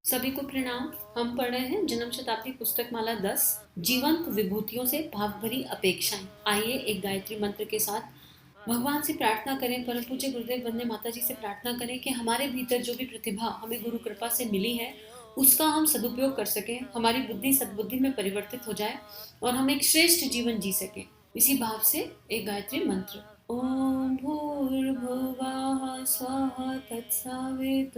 सभी को प्रणाम। हम पढ़ रहे हैं जन्म शताब्दी पुस्तक माला 10 जीवंत विभूतियों से भाव भरी अपेक्षाएं। आइए एक गायत्री मंत्र के साथ भगवान से प्रार्थना करें। परम पूज्य गुरुदेव वंदे माता जी से प्रार्थना करें कि हमारे भीतर जो भी प्रतिभा हमें गुरु कृपा से मिली है उसका हम सदुपयोग कर सकें, हमारी बुद्धि सद्बुद्धि में परिवर्तित हो जाए और हम एक श्रेष्ठ जीवन जी सकें। इसी भाव से एक गायत्री मंत्र। ओम भूर्भुवः स्वः तत्सवितुर्वरेण्यं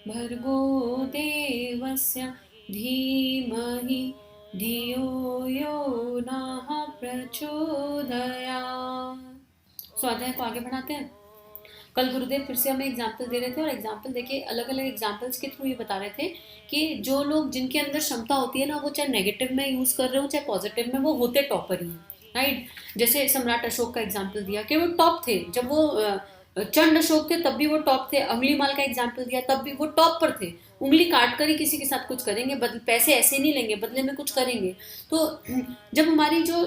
भर्गो देवस्य धीमहि धियो यो नः प्रचोदयात्। स्वाध्याय को आगे बढ़ाते हैं। कल गुरुदेव फिर से हमें एग्जाम्पल दे रहे थे और एग्जाम्पल देके अलग अलग एग्जाम्पल्स के थ्रू ये बता रहे थे कि जो लोग जिनके अंदर क्षमता होती है ना, वो चाहे नेगेटिव में यूज कर रहे हो चाहे पॉजिटिव में, वो होते टॉपर ही हैं, राइट। जैसे सम्राट अशोक का एग्जाम्पल दिया कि वो टॉप थे, जब वो चंड अशोक थे तब भी वो टॉप थे। अंगुली माल का एग्जाम्पल दिया तब भी वो टॉप पर थे। उंगली काट कर ही किसी के साथ कुछ करेंगे, पैसे ऐसे नहीं लेंगे, बदले में कुछ करेंगे। तो जब हमारी जो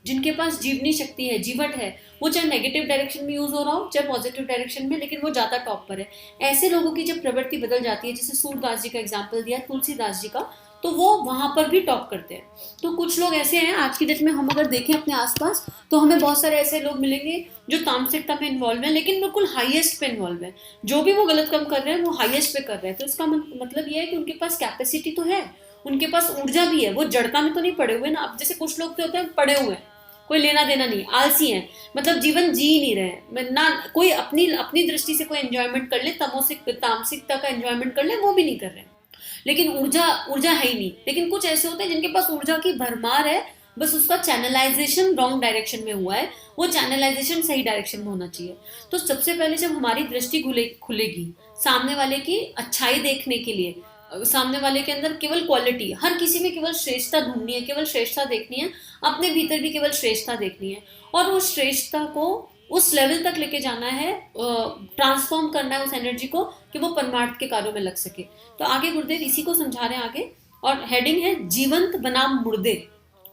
जिनके पास जीवनी शक्ति है, जीवट है, वो चाहे नेगेटिव डायरेक्शन में यूज हो रहा हो चाहे पॉजिटिव डायरेक्शन में, लेकिन वो ज्यादा टॉप पर है। ऐसे लोगों की जब प्रवृत्ति बदल जाती है, जैसे सूरदास जी का एग्जाम्पल दिया, तुलसीदास जी का, तो वो वहां पर भी टॉप करते हैं। तो कुछ लोग ऐसे हैं आज की डेट में, हम अगर देखें अपने आसपास तो हमें बहुत सारे ऐसे लोग मिलेंगे जो तामसिकता में इन्वॉल्व है, लेकिन बिल्कुल हाईएस्ट पे इन्वॉल्व है। जो भी वो गलत काम कर रहे हैं वो हाईएस्ट पे कर रहे हैं। तो इसका मतलब ये है कि उनके पास कैपेसिटी तो है, उनके पास ऊर्जा भी है, वो जड़ता में तो नहीं पड़े हुए ना। अब जैसे कुछ लोग तो होते हैं पड़े हुए हैं, कोई लेना देना नहीं, आलसी है, मतलब जीवन जी नहीं रहे ना, कोई अपनी अपनी दृष्टि से कोई एंजॉयमेंट कर ले, तमोसिक तामसिकता का एंजॉयमेंट कर ले, वो भी नहीं कर रहे, लेकिन ऊर्जा ऊर्जा है ही नहीं। लेकिन कुछ ऐसे होते हैं जिनके पास ऊर्जा की भरमार है, बस उसका चैनलाइजेशन रॉन्ग डायरेक्शन में हुआ है, वो चैनलाइजेशन सही डायरेक्शन में होना चाहिए। तो सबसे पहले जब हमारी दृष्टि खुलेगी सामने वाले की अच्छाई देखने के लिए, सामने वाले के अंदर केवल क्वालिटी, हर किसी में केवल श्रेष्ठता ढूंढनी है, केवल श्रेष्ठता देखनी है, अपने भीतर भी केवल श्रेष्ठता देखनी है, और उस श्रेष्ठता को उस लेवल तक लेके जाना है, ट्रांसफॉर्म करना है उस एनर्जी को कि वो परमार्थ के कार्यों में लग सके। तो आगे गुरुदेव इसी को समझा रहे हैं आगे, और हेडिंग है जीवंत बनाम मुर्दे।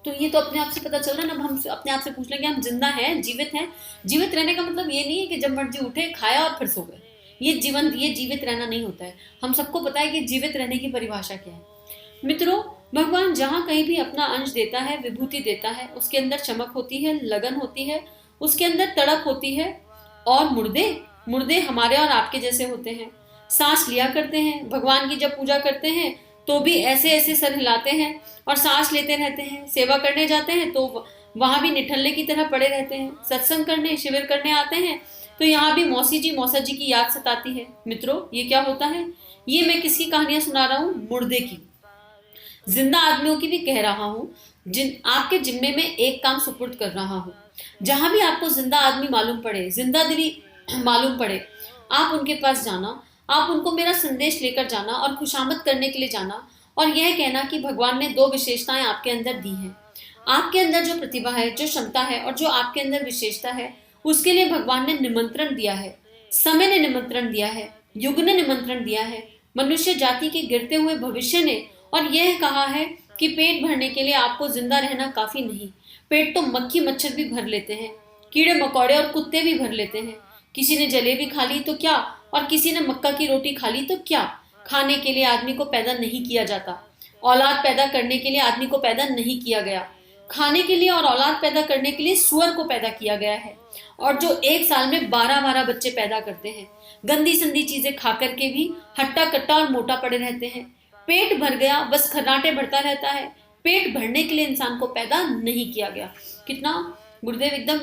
तो ये तो अपने आप से पता चल रहा है ना। अब हम अपने आप से पूछ लेंगे हम जिंदा हैं, जीवित हैं। जीवित रहने का मतलब ये नहीं है कि जब मर्जी उठे खाया और फिर सो गए। ये जीवित रहना नहीं होता है। हम सबको पता है कि जीवित रहने की परिभाषा क्या है। मित्रों, भगवान जहाँ कहीं भी अपना अंश देता है, विभूति देता है, उसके अंदर चमक होती है, लगन होती है, उसके अंदर तड़प होती है। और मुर्दे मुर्दे हमारे और आपके जैसे होते हैं, सांस लिया करते हैं। भगवान की जब पूजा करते हैं तो भी ऐसे ऐसे सर हिलाते हैं और सांस लेते रहते हैं। सेवा करने जाते हैं तो वहां भी निठल्ले की तरह पड़े रहते हैं। सत्संग करने, शिविर करने आते हैं तो यहाँ भी मौसी जी मौसा जी की याद सताती है। मित्रों, ये क्या होता है? ये मैं किसकी कहानियां सुना रहा हूँ? मुर्दे की। जिंदा आदमियों की भी कह रहा हूँ, जिन आपके जिम्मे में एक काम सुपुर्द कर रहा हूँ। जहां भी आपको जिंदा आदमी मालूम पड़े, जिंदा दिली मालूम पड़े, आप उनके पास जाना, आप उनको मेरा संदेश लेकर जाना और खुशामद करने के लिए जाना, और यह कहना कि भगवान ने दो विशेषताएं आपके अंदर दी हैं। आपके अंदर जो प्रतिभा है, जो क्षमता है और जो आपके अंदर विशेषता है, उसके लिए भगवान ने निमंत्रण दिया है। समय ने निमंत्रण दिया है, युग ने निमंत्रण दिया है, मनुष्य जाति के गिरते हुए भविष्य ने, और यह कहा है कि पेट भरने के लिए आपको जिंदा रहना काफी नहीं। पेट तो मक्खी मच्छर भी भर लेते हैं, कीड़े मकोड़े और कुत्ते भी भर लेते हैं। किसी ने जलेबी खा ली तो क्या, और किसी ने मक्का की रोटी खा ली तो क्या। खाने के लिए आदमी को पैदा नहीं किया जाता, औलाद पैदा करने के लिए आदमी को पैदा नहीं किया गया। खाने के लिए और औलाद पैदा करने के लिए सुअर को पैदा किया गया है, और जो एक साल में 12-12 बच्चे पैदा करते हैं। गंदी संदी चीजें खा करके भी हट्टा कट्टा और मोटा पड़े रहते हैं। पेट भर गया, बस खर्राटे भरता रहता है। पेट भरने के लिए इंसान को पैदा नहीं किया गया। कितना गुरुदेव एकदम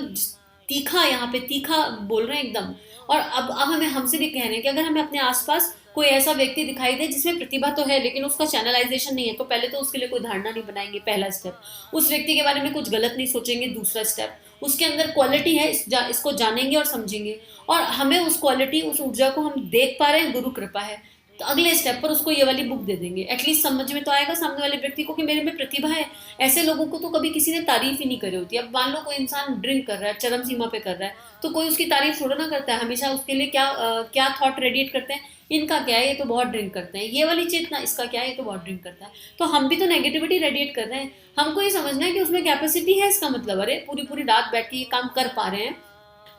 तीखा, यहाँ पे तीखा बोल रहे हैं एकदम। और अब हमें हमसे भी कह रहे हैं कि अगर हमें अपने आसपास कोई ऐसा व्यक्ति दिखाई दे जिसमें प्रतिभा तो है लेकिन उसका चैनलाइजेशन नहीं है, तो पहले तो उसके लिए कोई धारणा नहीं बनाएंगे, पहला स्टेप। उस व्यक्ति के बारे में कुछ गलत नहीं सोचेंगे, दूसरा स्टेप उसके अंदर क्वालिटी है, इसको जानेंगे और समझेंगे, और हमें उस क्वालिटी, उस ऊर्जा को हम देख पा रहे हैं, गुरु कृपा है, तो अगले स्टेप पर उसको ये वाली बुक दे देंगे। एटलीस्ट समझ में तो आएगा सामने वाले व्यक्ति को कि मेरे में प्रतिभा है। ऐसे लोगों को तो कभी किसी ने तारीफ ही नहीं करी होती। अब मान लो कोई इंसान ड्रिंक कर रहा है, चरम सीमा पे कर रहा है, तो कोई उसकी तारीफ थोड़ा ना करता है। हमेशा उसके लिए क्या थॉट रेडिएट करते हैं, इनका क्या है, ये तो बहुत ड्रिंक करते हैं। ये वाली चेतना, इसका क्या है, ये तो बहुत ड्रिंक करता है। तो हम भी तो नेगेटिविटी रेडिएट कर रहे हैं। हमको ये समझना है कि उसमें कैपेसिटी है, इसका मतलब अरे पूरी पूरी रात बैठ के ये काम कर पा रहे हैं,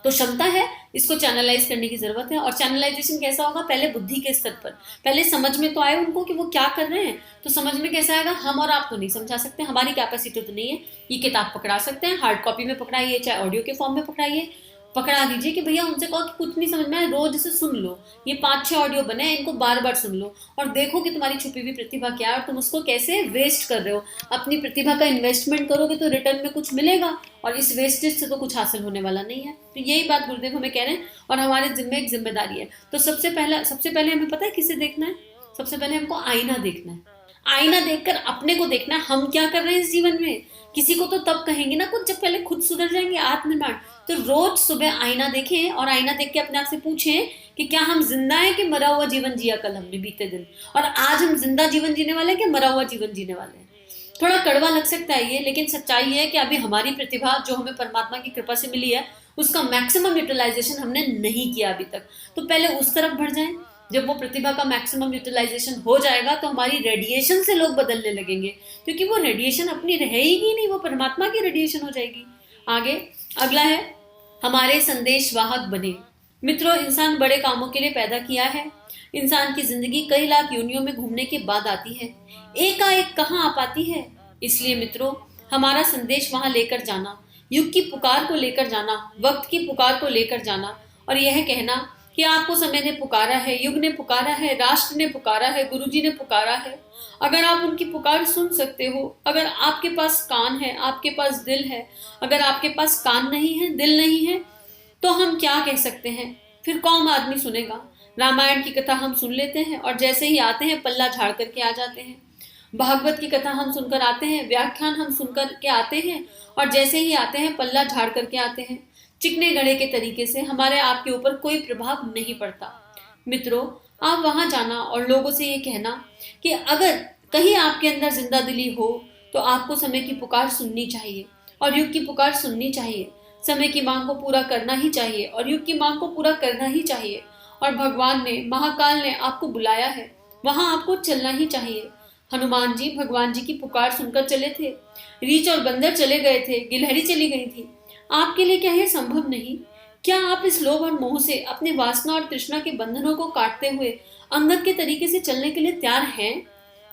तो क्षमता है, इसको चैनलाइज करने की जरूरत है। और चैनलाइजेशन कैसा होगा? पहले बुद्धि के स्तर पर, पहले समझ में तो आए उनको कि वो क्या कर रहे हैं। तो समझ में कैसा आएगा? हम और आप तो नहीं समझा सकते, हमारी कैपेसिटी तो नहीं है। ये किताब पकड़ा सकते हैं, हार्ड कॉपी में पकड़ाइए चाहे ऑडियो के फॉर्म में पकड़ाइए, पकड़ा दीजिए कि भैया उनसे कहो कि कुछ नहीं समझ में आए, रोज इसे सुन लो, ये 5-6 ऑडियो बने हैं, इनको बार बार सुन लो और देखो कि तुम्हारी छुपी हुई प्रतिभा क्या है और तुम उसको कैसे वेस्ट कर रहे हो। अपनी प्रतिभा का इन्वेस्टमेंट करोगे तो रिटर्न में कुछ मिलेगा, और इस वेस्टेज से तो कुछ हासिल होने वाला नहीं है। तो यही बात गुरुदेव हमें कह रहे हैं और हमारे जिम्मे एक जिम्मेदारी है। तो सबसे पहले हमें पता है किसे देखना है? सबसे पहले हमको आईना देखना है। आईना देखकर अपने को देखना है, हम क्या कर रहे हैं इस जीवन में। किसी को तो तब कहेंगे ना कुछ जब पहले खुद सुधर जाएंगे। आत्मनिर्माण। तो रोज सुबह आईना देखें और आईना देख के अपने आप से पूछें कि क्या हम जिंदा हैं कि मरा हुआ जीवन जिया कल हमने बीते दिन, और आज हम जिंदा जीवन जीने वाले हैं कि मरा हुआ जीवन जीने वाले हैं। थोड़ा कड़वा लग सकता है ये, लेकिन सच्चाई है कि अभी हमारी प्रतिभा जो हमें परमात्मा की कृपा से मिली है उसका मैक्सिमम यूटिलाइजेशन हमने नहीं किया अभी तक। तो पहले उस तरफ बढ़ जाएं। जब वो प्रतिभा का मैक्सिमम यूटिलाइजेशन हो जाएगा तो हमारी रेडिएशन से लोग बदलने लगेंगे, क्योंकि वो रेडिएशन अपनी रहेगी नहीं, वो परमात्मा की रेडिएशन हो जाएगी। आगे अगला है हमारे संदेश वाहक बने। मित्रों, इंसान बड़े कामों के लिए पैदा किया है। इंसान की जिंदगी कई लाख योनियों में घूमने के बाद आती है, एकाएक कहाँ आ पाती है। इसलिए मित्रों, हमारा संदेश वहां लेकर जाना, युग की पुकार को लेकर जाना, वक्त की पुकार को लेकर जाना, और यह कहना कि आपको समय ने पुकारा है, युग ने पुकारा है, राष्ट्र ने पुकारा है, गुरुजी ने पुकारा है। अगर आप उनकी पुकार सुन सकते हो, अगर आपके पास कान है, आपके पास दिल है, अगर आपके पास कान नहीं है, दिल नहीं है, तो हम क्या कह सकते हैं? फिर कौन आदमी सुनेगा? रामायण की कथा हम सुन लेते हैं और जैसे ही आते हैं पल्ला झाड़ करके आ जाते हैं। भागवत की कथा हम सुनकर आते हैं, व्याख्यान हम सुनकर के आते हैं और जैसे ही आते हैं पल्ला झाड़ करके आते हैं। चिकने गड़े के तरीके से हमारे आपके ऊपर कोई प्रभाव नहीं पड़ता। मित्रों, आप वहां जाना और लोगों से ये कहना कि अगर कहीं आपके अंदर जिंदा दिली हो तो आपको समय की पुकार सुननी चाहिए और युग की पुकार सुननी चाहिए। समय की मांग को पूरा करना ही चाहिए और युग की मांग को पूरा करना ही चाहिए। और भगवान ने, महाकाल ने आपको बुलाया है, वहां आपको चलना ही चाहिए। हनुमान जी भगवान जी की पुकार सुनकर चले थे, रीछ और बंदर चले गए थे, गिलहरी चली गई थी। आपके लिए क्या यह संभव नहीं? क्या आप इस लोभ और मोह से, अपने वासना और तृष्णा के बंधनों को काटते हुए अंगद के तरीके से चलने के लिए तैयार हैं?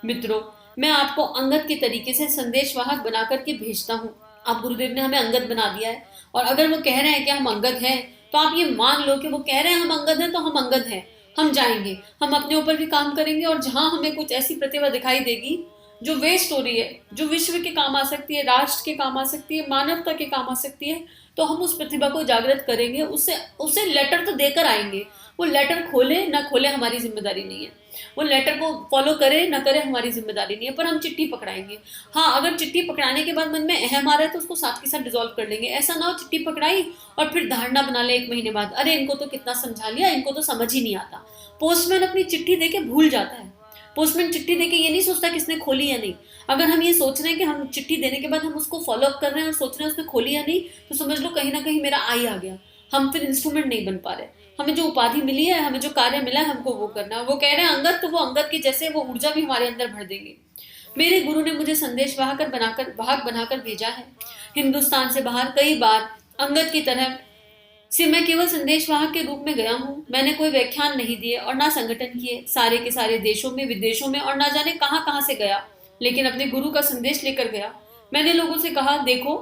मित्रों, मैं आपको अंगद के तरीके से संदेशवाहक बना करके भेजता हूँ। आप गुरुदेव ने हमें अंगद बना दिया है, और अगर वो कह रहे हैं कि हम अंगद हैं तो आप ये मान लो कि वो कह रहे हैं हम अंगद हैं तो हम अंगद हैं। हम जाएंगे, हम अपने ऊपर भी काम करेंगे, और जहां हमें कुछ ऐसी प्रतिभा दिखाई देगी जो वेस्ट हो रही है, जो विश्व के काम आ सकती है, राष्ट्र के काम आ सकती है, मानवता के काम आ सकती है, तो हम उस प्रतिभा को जागृत करेंगे, उससे लेटर तो देकर आएंगे। वो लेटर खोले ना खोले हमारी जिम्मेदारी नहीं है, वो लेटर को फॉलो करे ना करे हमारी जिम्मेदारी नहीं है, पर हम चिट्ठी पकड़ाएंगे। हाँ, अगर चिट्ठी पकड़ाने के बाद मन में अहम आ रहा है तो उसको साथ के साथ डिसॉल्व कर लेंगे। ऐसा ना हो चिट्ठी पकड़ाई और फिर धारणा बना ले 1 महीने बाद, अरे इनको तो कितना समझा लिया, इनको तो समझ ही नहीं आता। पोस्टमैन अपनी चिट्ठी देके भूल जाता है। पोस्टमैन चिट्ठी देके ये नहीं सोचता किसने खोली या नहीं। अगर हम ये सोच रहे हैं कि हम चिट्ठी देने के बाद हम उसको फॉलो अप कर रहे हैं और सोच रहे हैं उसने खोली या नहीं, तो समझ लो कहीं ना कहीं मेरा आई आ गया। हम फिर इंस्ट्रूमेंट नहीं बन पा रहे। हमें जो उपाधि मिली है, हमें जो कार्य मिला है, हमको वो करना है। वो कह रहे हैं अंगद, तो वो अंगद की जैसे वो ऊर्जा भी हमारे अंदर भर देंगे। मेरे गुरु ने मुझे संदेश वाहक बनाकर भेजा है। हिंदुस्तान से बाहर कई बार अंगद की तरह से मैं केवल संदेशवाहक के रूप में गया हूँ। मैंने कोई व्याख्यान नहीं दिए और ना संगठन किए, सारे के सारे देशों में, विदेशों में, और ना जाने कहां कहां से गया, लेकिन अपने गुरु का संदेश लेकर गया। मैंने लोगों से कहा, देखो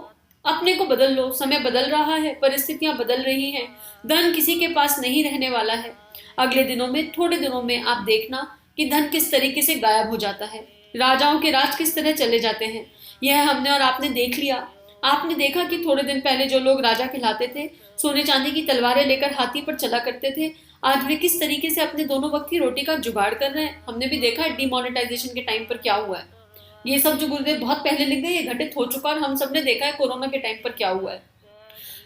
अपने को बदल लो, समय बदल रहा है, परिस्थितियां बदल रही हैं, धन किसी के पास नहीं रहने वाला है। अगले दिनों में, थोड़े दिनों में आप देखना कि धन किस तरीके से गायब हो जाता है, राजाओं के राज किस तरह चले जाते हैं। यह हमने और आपने देख लिया। आपने देखा कि थोड़े दिन पहले जो लोग राजा कहलाते थे, सोने चांदी की तलवारें लेकर हाथी पर चला करते थे, आज वे किस तरीके से अपने दोनों वक्त की रोटी का जुगाड़ कर रहे हैं। हमने भी देखा है डिमोनेटाइजेशन के टाइम पर क्या हुआ है। ये सब जो गुरुदेव बहुत पहले लिख गए, ये घटित हो चुका, और हम सब ने देखा है कोरोना के टाइम पर क्या हुआ है।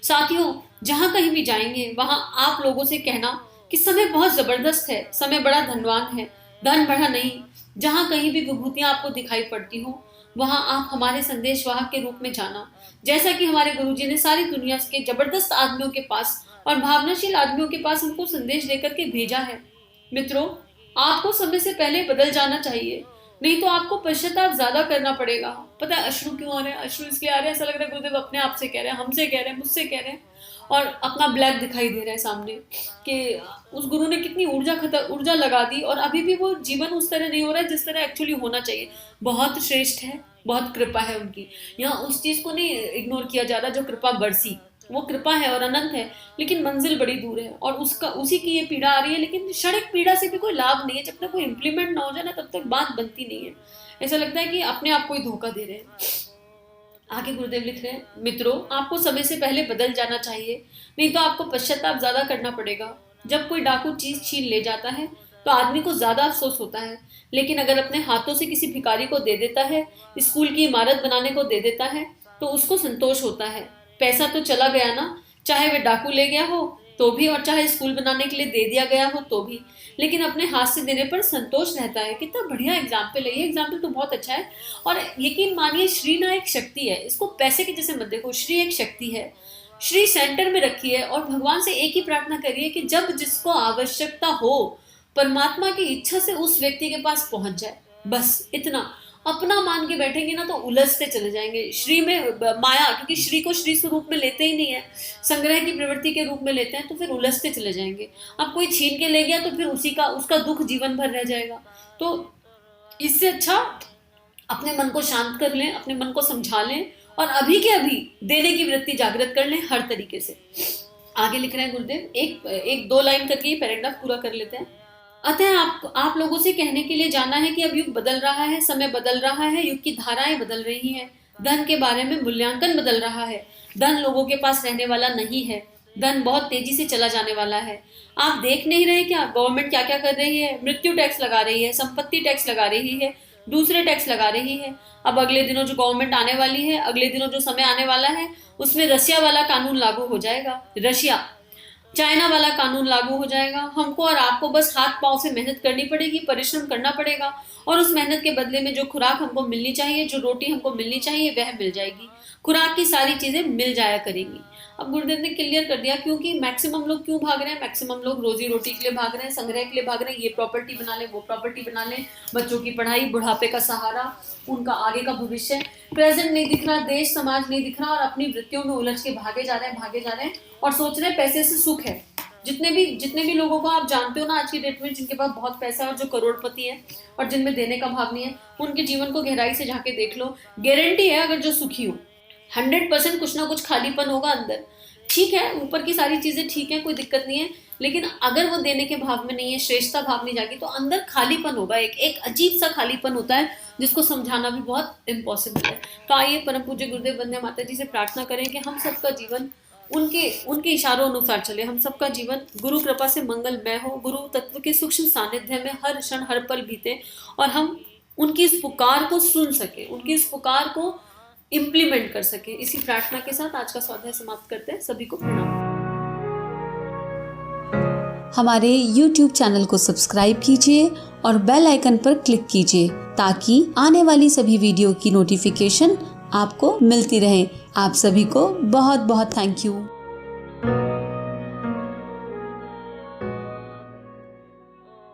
साथियों, जहां कहीं भी जाएंगे वहां आप लोगों से कहना कि समय बहुत जबरदस्त है, समय बड़ा धनवान है, धन बड़ा नहीं। जहां कहीं भी विभूतियां आपको दिखाई पड़ती हो, वहां आप हमारे संदेशवाहक के रूप में जाना। जैसा कि हमारे गुरुजी ने सारी दुनिया के जबरदस्त आदमियों के पास और भावनाशील आदमियों के पास हमको संदेश लेकर के भेजा है। मित्रों, आपको समय से पहले बदल जाना चाहिए, नहीं तो आपको पश्चाताप ज्यादा करना पड़ेगा। पता है अश्रु क्यों आ रहे हैं? अश्रु इसलिए आ रहे हैं, ऐसा लग रहा है गुरुदेव अपने आप से कह रहे हैं, हमसे कह रहे हैं, मुझसे कह रहे हैं। और अपना ब्लैक दिखाई दे रहा है सामने कि उस गुरु ने कितनी ऊर्जा लगा दी और अभी भी वो जीवन उस तरह नहीं हो रहा है जिस तरह एक्चुअली होना चाहिए। बहुत श्रेष्ठ है, बहुत कृपा है उनकी। यहाँ उस चीज को नहीं इग्नोर किया जा रहा जो कृपा बरसी, वो कृपा है और अनंत है, लेकिन मंजिल बड़ी दूर है और उसी की ये पीड़ा आ रही है। लेकिन क्षणिक पीड़ा से भी कोई लाभ नहीं है, जब तक कोई इम्प्लीमेंट ना हो जाए ना तब तक बात बनती नहीं है। ऐसा लगता है कि अपने आप को ही धोखा दे रहे हैं। आगे गुरुदेव लिख रहे हैं, मित्रों आपको समय से पहले बदल जाना चाहिए, नहीं तो आपको पश्चाताप ज्यादा करना पड़ेगा। जब कोई डाकू चीज छीन ले जाता है तो आदमी को ज्यादा अफसोस होता है, लेकिन अगर अपने हाथों से किसी भिखारी को दे देता है, स्कूल की इमारत बनाने को दे देता है, तो उसको संतोष होता है। पैसा तो चला गया ना, चाहे वह डाकू ले गया हो तो भी और चाहे स्कूल बनाने के लिए दे दिया गया हो तो भी, लेकिन अपने हाथ से देने पर संतोष रहता है। कितना बढ़िया एग्जाम्पल है ये, एग्जाम्पल तो बहुत अच्छा है। और यकीन मानिए श्री ना एक शक्ति है, इसको पैसे के जैसे मत देखो, श्री एक शक्ति है। श्री सेंटर में रखी है और भगवान से एक ही प्रार्थना करिए कि जब जिसको आवश्यकता हो परमात्मा की इच्छा से उस व्यक्ति के पास पहुंच जाए, बस इतना। अपना मान के बैठेंगे ना तो उलझते चले जाएंगे। श्री में माया, क्योंकि श्री को श्री स्वरूप में लेते ही नहीं है, संग्रह की प्रवृत्ति के रूप में लेते हैं, तो फिर उलझते चले जाएंगे। अब कोई छीन के ले गया तो फिर उसका दुख जीवन भर रह जाएगा। तो इससे अच्छा अपने मन को शांत कर लें, अपने मन को समझा लें और अभी के अभी देने की वृत्ति जागृत कर लें हर तरीके से। आगे लिख रहे हैं गुरुदेव, एक दो लाइन करके पैराग्राफ पूरा कर लेते हैं। अतः आप लोगों से कहने के लिए जाना है कि अब युग बदल रहा है, समय बदल रहा है, युग की धाराएं बदल रही हैं, धन के बारे में मूल्यांकन बदल रहा है। धन लोगों के पास रहने वाला नहीं है, धन बहुत तेजी से चला जाने वाला है। आप देख नहीं रहे क्या गवर्नमेंट क्या क्या कर रही है? मृत्यु टैक्स लगा रही है, संपत्ति टैक्स लगा रही है, दूसरे टैक्स लगा रही है। अब अगले दिनों जो गवर्नमेंट आने वाली है, अगले दिनों जो समय आने वाला है, उसमें रशिया वाला कानून लागू हो जाएगा, चाइना वाला कानून लागू हो जाएगा। हमको और आपको बस हाथ पांव से मेहनत करनी पड़ेगी, परिश्रम करना पड़ेगा और उस मेहनत के बदले में जो खुराक हमको मिलनी चाहिए, जो रोटी हमको मिलनी चाहिए, वह मिल जाएगी। खुराक की सारी चीजें मिल जाया करेंगी। अब गुरुदेव ने क्लियर कर दिया क्योंकि मैक्सिमम लोग क्यों भाग रहे हैं। मैक्सिमम लोग रोजी रोटी के लिए भाग रहे हैं, संग्रह के लिए भाग रहे हैं। ये प्रॉपर्टी बना ले, वो प्रॉपर्टी बना ले, बच्चों की पढ़ाई, बुढ़ापे का सहारा, उनका आगे का भविष्य। प्रेजेंट नहीं दिख रहा, देश समाज नहीं दिख रहा और अपनी वृत्तियों में उलझ के भागे जा रहे हैं और सोच रहे हैं पैसे से सुख है। जितने भी लोगों को आप जानते हो ना आज की डेट में, जिनके पास बहुत पैसा है और जो करोड़पति है और जिनमें देने का भाव नहीं है, उनके जीवन को गहराई से जाके देख लो। गारंटी है अगर जो सुखी हो 100% कुछ ना कुछ खालीपन होगा अंदर। ठीक है, ऊपर की सारी चीजें ठीक है, कोई दिक्कत नहीं है, लेकिन अगर वो देने के भाव में नहीं है, श्रेष्ठता भाव नहीं जागी, तो अंदर खालीपन होगा। एक अजीब सा खालीपन होता है जिसको समझाना भी बहुत इम्पॉसिबल है। तो आइए परम पूज्य गुरुदेव वंदना माता जी से प्रार्थना करें कि हम सबका जीवन उनके इशारों अनुसार चले, हम सबका जीवन गुरु कृपा से मंगलमय हो, गुरु तत्व के सूक्ष्म सानिध्य में हर क्षण हर पल बीते और हम उनकी इस पुकार को सुन सके, उनकी इस पुकार को इम्प्लीमेंट कर सके। इसी प्रार्थना के साथ आज का स्वाध्याय समाप्त करते हैं। सभी को प्रणाम। हमारे YouTube चैनल को सब्सक्राइब कीजिए और बेल आइकन पर क्लिक कीजिए ताकि आने वाली सभी वीडियो की नोटिफिकेशन आपको मिलती रहे। आप सभी को बहुत बहुत थैंक यू।